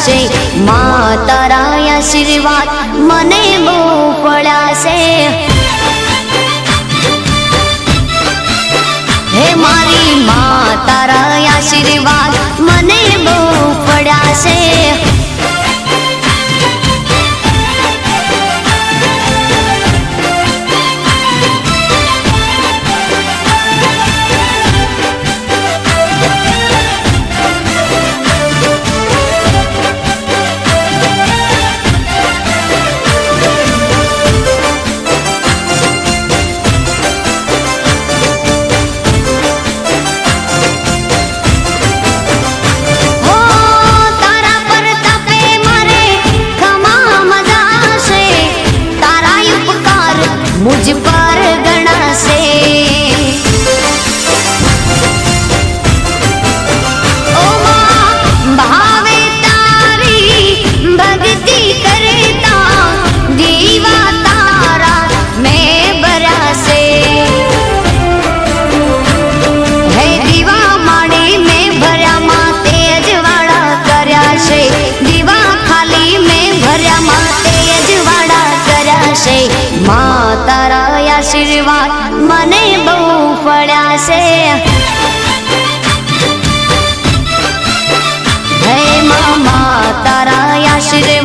છે માં તારા આશીર્વાદ મને બહુ પડ્યા છે હે મારી માં તારા આશીર્વાદ મને બહુ પડ્યા છે मुझ पर गणा से ओ मां भावे तारी भक्ति करता दीवा तारा मैं बरा से है दीवा माड़ी में भर्या माते अजवाड़ा कर्या से दीवा खाली में भर्या माते अजवाड़ा कर्या से मां तारा आशीर्वाद मने बहु पड़ा से हे मामा तारा आशीर्वाद